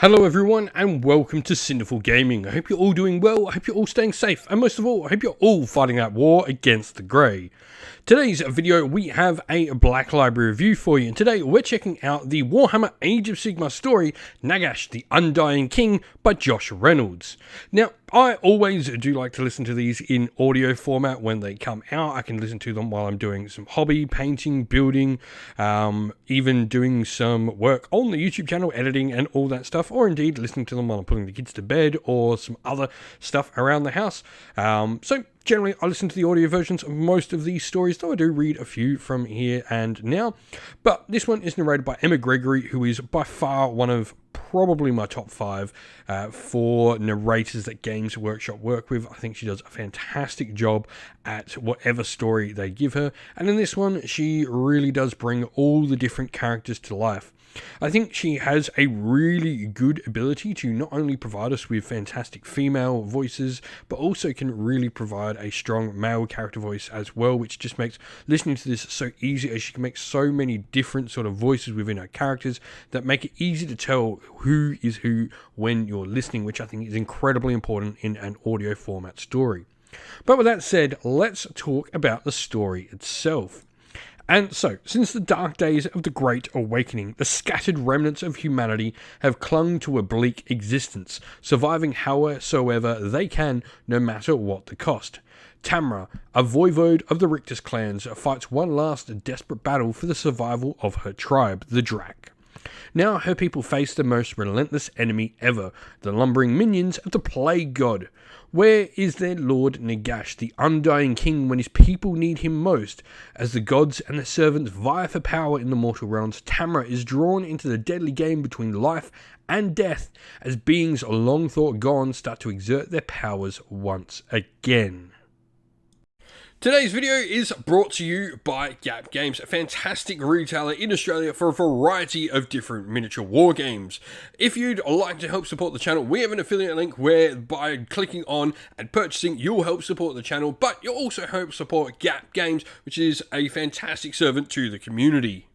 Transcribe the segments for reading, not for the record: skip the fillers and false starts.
Hello everyone and welcome to Cinderful Gaming. I hope you're all doing well, I hope you're all staying safe, and most of all, I hope you're all fighting that war against the grey. Today's video, we have a Black Library review for you, and today we're checking out the Warhammer Age of Sigmar story, Nagash, the Undying King, by Josh Reynolds. Now, I always do like to listen to these in audio format when they come out. I can listen to them while I'm doing some hobby, painting, building, even doing some work on the YouTube channel, editing and all that stuff, or indeed listening to them while I'm putting the kids to bed or some other stuff around the house. So generally, I listen to the audio versions of most of these stories, though I do read a few from here and now. But this one is narrated by Emma Gregory, who is by far one of probably my top 5 for narrators that Games Workshop work with. I think she does a fantastic job at whatever story they give her. And in this one, she really does bring all the different characters to life. I think she has a really good ability to not only provide us with fantastic female voices, but also can really provide a strong male character voice as well, which just makes listening to this so easy, as she can make so many different sort of voices within her characters that make it easy to tell who is who when you're listening, which I think is incredibly important in an audio format story. But with that said, let's talk about the story itself. And so, since the dark days of the Great Awakening, the scattered remnants of humanity have clung to a bleak existence, surviving howsoever they can, no matter what the cost. Tamra, a voivode of the Rictus clans, fights one last desperate battle for the survival of her tribe, the Drak. Now her people face the most relentless enemy ever, the lumbering minions of the Plague God. Where is their Lord Nagash, the Undying King, when his people need him most? As the gods and their servants vie for power in the mortal realms, Tamra is drawn into the deadly game between life and death, as beings long thought gone start to exert their powers once again. Today's video is brought to you by Gap Games, a fantastic retailer in Australia for a variety of different miniature war games. If you'd like to help support the channel, we have an affiliate link where by clicking on and purchasing, you'll help support the channel, but you'll also help support Gap Games, which is a fantastic servant to the community.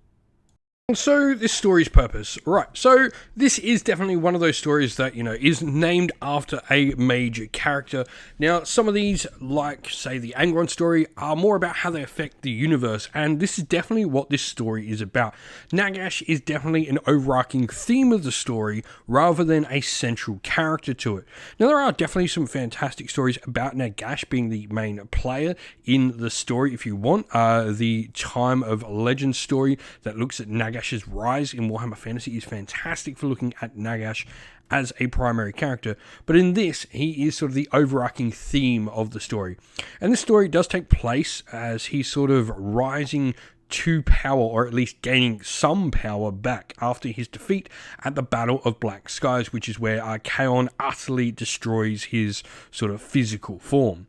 So this story's purpose, right, so this is definitely one of those stories that, you know, is named after a major character. Now, some of these, like, say, the Angron story, are more about how they affect the universe, and this is definitely what this story is about. Nagash is definitely an overarching theme of the story, rather than a central character to it. Now, there are definitely some fantastic stories about Nagash being the main player in the story, if you want. The Time of Legends story that looks at Nagash's rise in Warhammer Fantasy is fantastic for looking at Nagash as a primary character, but in this, he is sort of the overarching theme of the story. And this story does take place as he's sort of rising to power, or at least gaining some power back after his defeat at the Battle of Black Skies, which is where Archaon utterly destroys his sort of physical form.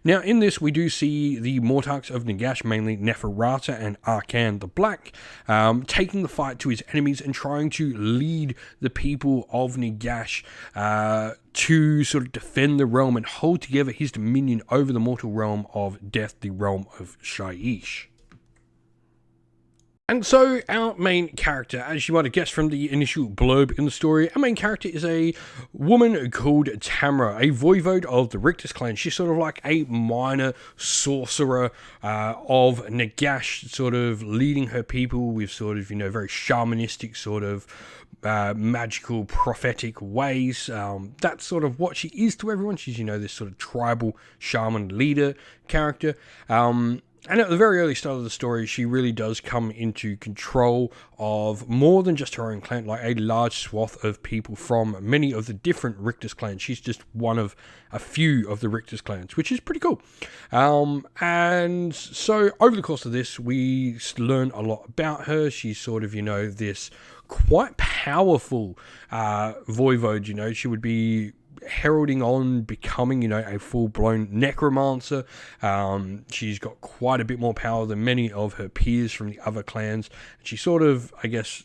Now, in this, we do see the Mortarchs of Nagash, mainly Neferata and Arkan the Black, taking the fight to his enemies and trying to lead the people of Nagash to sort of defend the realm and hold together his dominion over the mortal realm of death, the realm of Shyish. And so, our main character, as you might have guessed from the initial blurb in the story, our main character is a woman called Tamra, a voivode of the Rictus clan. She's sort of like a minor sorcerer of Nagash, sort of leading her people with sort of, you know, very shamanistic sort of magical, prophetic ways. That's sort of what she is to everyone. She's, you know, this sort of tribal shaman leader character. And at the very early start of the story, she really does come into control of more than just her own clan, like a large swath of people from many of the different Rictus clans. She's just one of a few of the Rictus clans, which is pretty cool. And so over the course of this, we learn a lot about her. She's sort of, you know, this quite powerful voivode, you know. She would be heralding on becoming, you know, a full-blown necromancer. She's got quite a bit more power than many of her peers from the other clans. She sort of, I guess,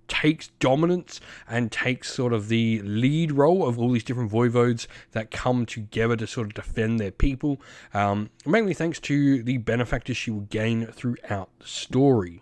takes dominance and takes sort of the lead role of all these different voivodes that come together to sort of defend their people, mainly thanks to the benefactors she will gain throughout the story.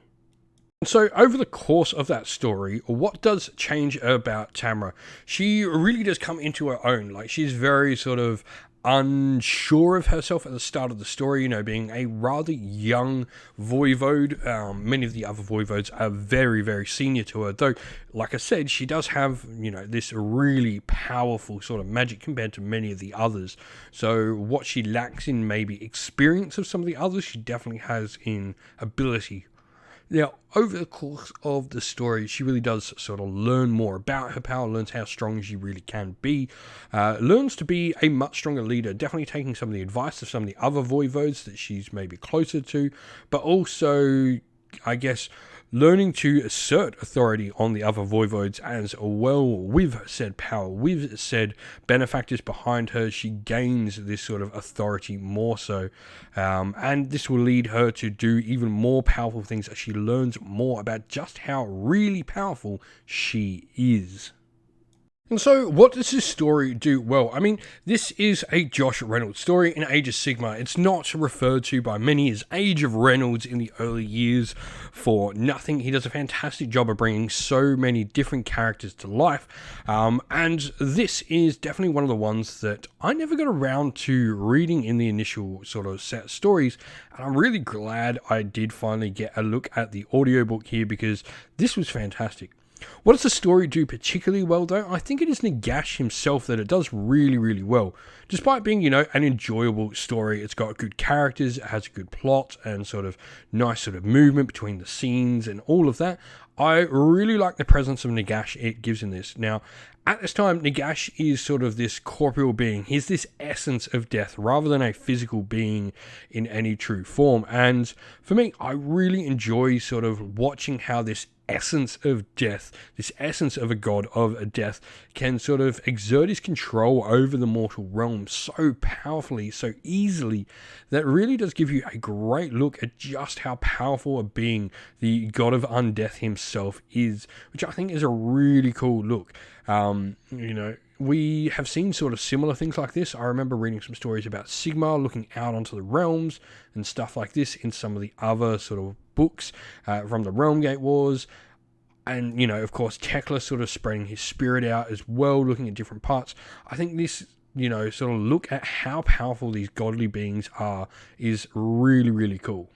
So over the course of that story, what does change about Tamara? She really does come into her own. Like, she's very sort of unsure of herself at the start of the story, you know, being a rather young voivode. Many of the other voivodes are very, very senior to her, though, like I said, she does have, you know, this really powerful sort of magic compared to many of the others. So what she lacks in maybe experience of some of the others, she definitely has in ability. Now, over the course of the story, she really does sort of learn more about her power, learns how strong she really can be, learns to be a much stronger leader, definitely taking some of the advice of some of the other voivodes that she's maybe closer to, but also, I guess, learning to assert authority on the other voivodes as well with said power, with said benefactors behind her. She gains this sort of authority more so, and this will lead her to do even more powerful things as she learns more about just how really powerful she is. And so, what does this story do well? I mean, this is a Josh Reynolds story in Age of Sigmar. It's not referred to by many as Age of Reynolds in the early years for nothing. He does a fantastic job of bringing so many different characters to life. And this is definitely one of the ones that I never got around to reading in the initial sort of set of stories. And I'm really glad I did finally get a look at the audiobook here, because this was fantastic. What does the story do particularly well, though? I think it is Nagash himself that it does really, really well. Despite being, you know, an enjoyable story, it's got good characters, it has a good plot, and sort of nice sort of movement between the scenes and all of that. I really like the presence of Nagash it gives in this. Now, at this time, Nagash is sort of this corporeal being. He's this essence of death rather than a physical being in any true form. And for me, I really enjoy sort of watching how this essence of death, this essence of a god of death, can sort of exert his control over the mortal realm so powerfully, so easily, that really does give you a great look at just how powerful a being the god of undeath himself is, which I think is a really cool look. You know, we have seen sort of similar things like this. I remember reading some stories about Sigmar looking out onto the realms and stuff like this in some of the other sort of books from the Realm Gate Wars. And, you know, of course, Tekla sort of spreading his spirit out as well, looking at different parts. I think this, you know, sort of look at how powerful these godly beings are is really, really cool.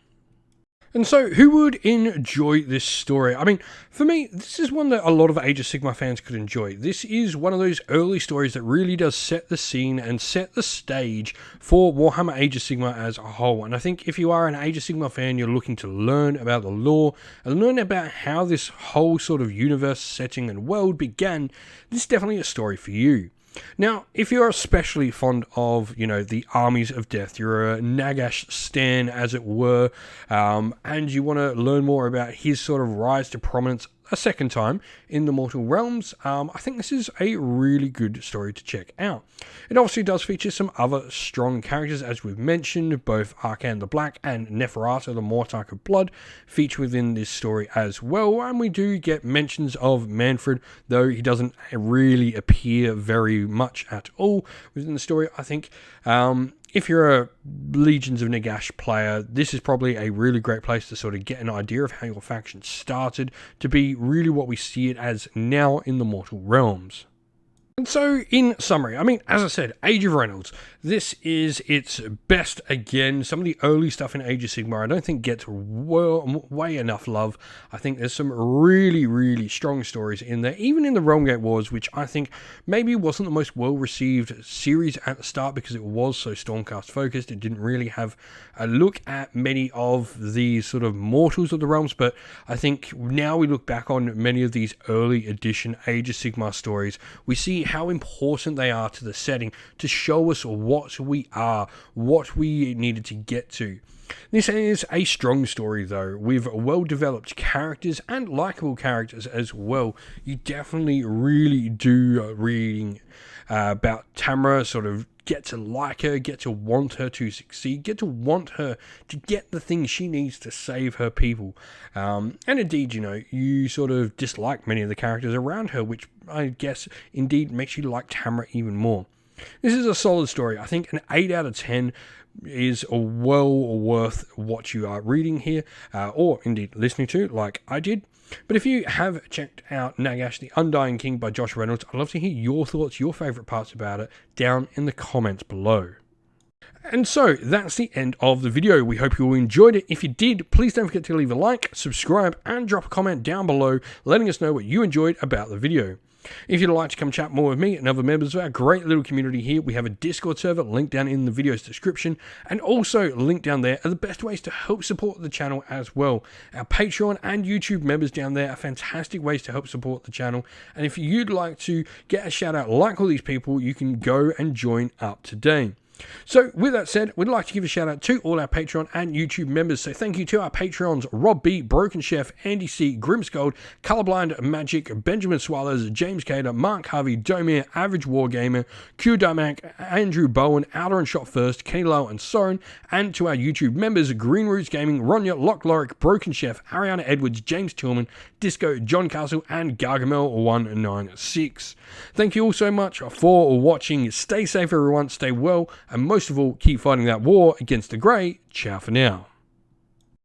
And so, who would enjoy this story? I mean, for me, this is one that a lot of Age of Sigmar fans could enjoy. This is one of those early stories that really does set the scene and set the stage for Warhammer Age of Sigmar as a whole. And I think if you are an Age of Sigmar fan, you're looking to learn about the lore and learn about how this whole sort of universe, setting, and world began, this is definitely a story for you. Now, if you're especially fond of, you know, the armies of death, you're a Nagash stan, as it were, and you want to learn more about his sort of rise to prominence a second time in the mortal realms, I think this is a really good story to check out. It obviously does feature some other strong characters, as we've mentioned. Both Arcan the Black and Neferata the Mortarch of Blood feature within this story as well, and we do get mentions of Manfred, though he doesn't really appear very much at all within the story. I think if you're a Legions of Nagash player, this is probably a really great place to sort of get an idea of how your faction started to be really what we see it as now in the Mortal Realms. And so, in summary, I mean, as I said, Age of Reynolds, this is its best again. Some of the early stuff in Age of Sigmar I don't think gets way enough love. I think there's some really, really strong stories in there, even in the Realm Gate Wars, which I think maybe wasn't the most well-received series at the start because it was so Stormcast focused. It didn't really have a look at many of the sort of mortals of the realms, but I think now we look back on many of these early edition Age of Sigmar stories, we see how important they are to the setting to show us what we are, what we needed to get to. This is a strong story, though, with well-developed characters and likable characters as well. You definitely really do reading about Tamara, sort of get to like her, get to want her to succeed, get to want her to get the things she needs to save her people. And indeed, you know, you sort of dislike many of the characters around her, which I guess indeed makes you like Tamara even more. This is a solid story. I think an 8 out of 10 is well worth what you are reading here, or indeed listening to, like I did. But if you have checked out Nagash, the Undying King by Josh Reynolds, I'd love to hear your thoughts, your favourite parts about it, down in the comments below. And so, that's the end of the video. We hope you all enjoyed it. If you did, please don't forget to leave a like, subscribe, and drop a comment down below, letting us know what you enjoyed about the video. If you'd like to come chat more with me and other members of our great little community here, we have a Discord server linked down in the video's description, and also linked down there are the best ways to help support the channel as well. Our Patreon and YouTube members down there are fantastic ways to help support the channel, and if you'd like to get a shout out like all these people, you can go and join up today. So with that said, we'd like to give a shout out to all our Patreon and YouTube members. So thank you to our Patreons: Rob B, Broken Chef, Andy C, Grimscold, Colorblind Magic, Benjamin Swallows, James Cater, Mark Harvey, Domir, Average Wargamer, Q Damac, Andrew Bowen, Outer and Shot First, Kenny Lowe and Soren, and to our YouTube members: Green Roots Gaming, Ronya, Lock Lorick, Broken Chef, Ariana Edwards, James Tillman, Disco, John Castle, and Gargamel196. Thank you all so much for watching. Stay safe everyone, stay well, and most of all, keep fighting that war against the grey. Ciao for now.